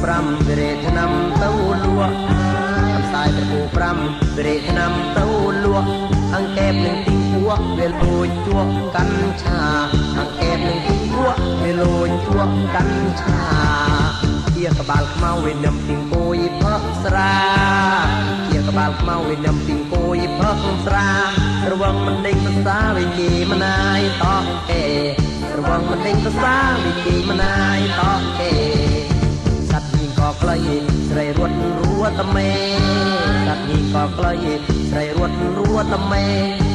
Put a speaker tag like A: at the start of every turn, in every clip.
A: ប្រាំវិរេធនំទៅលក់អំសាយត្រពូប្រាំវិរេធនំទៅលក់អង្កេបនឹងទីពួកវាលួចជួកាន់ឆាអង្កេបនឹងទីពួកវាលួចជួកាន់ឆាជាក្បាលខ្មៅវិនំទីគួយផឹកស្រាជាក្បាលខ្មៅវិនំទីគួយផឹកស្រារវងមិនដេញភាសាវិគីមណាយតោះកេរវងមិនដេញភាសាវិគីមណាយតោះកេសត្វញីក៏ក្លៃស្រីរត់រួតមេសត្វញីក៏ក្លៃស្រីរត់រួតមេ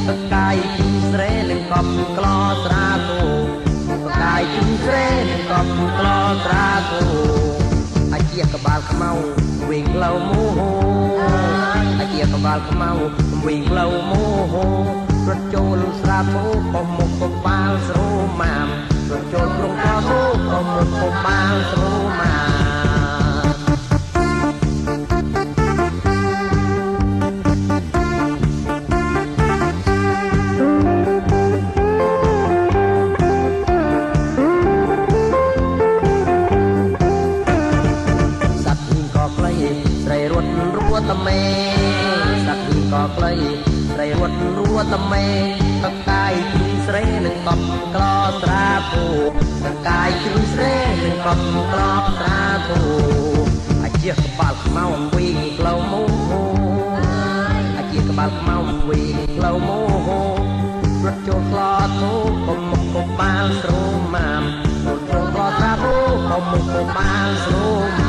A: តកាយជិះស្រែនឹងកប់ក្លោស្រាគូតកាយជិះស្រែនឹងកប់ក្លោស្រាគូអាជាក្បាលខ្មៅវិញផ្លូវមោហអាជាក្បាលខ្មៅវិញផ្លូវមោហរត់ចូលស្រាធូបមុខកបាលស្រោមាមរត់ចូលក្រុងកោបមុខកបាលស្រោមាមតមេសត្វនេះក៏ក្លៃស្រីរត់រួតមេតកាយជ្រុយស្រែនឹងកប់ក្លោស្រាធូតកាយជ្រុយស្រែនឹងកប់ក្លោស្រាធូអាជាក្បាលខ្មៅវិញផ្លូវមោហអាជាក្បាលខ្មៅវិញផ្លូវមោហរត់ចូលក្លោធូកុំមុខកុំបាលស្រោមាមរត់ចូលក្លោស្រាធូកុំមុខកុំបាលស្រោ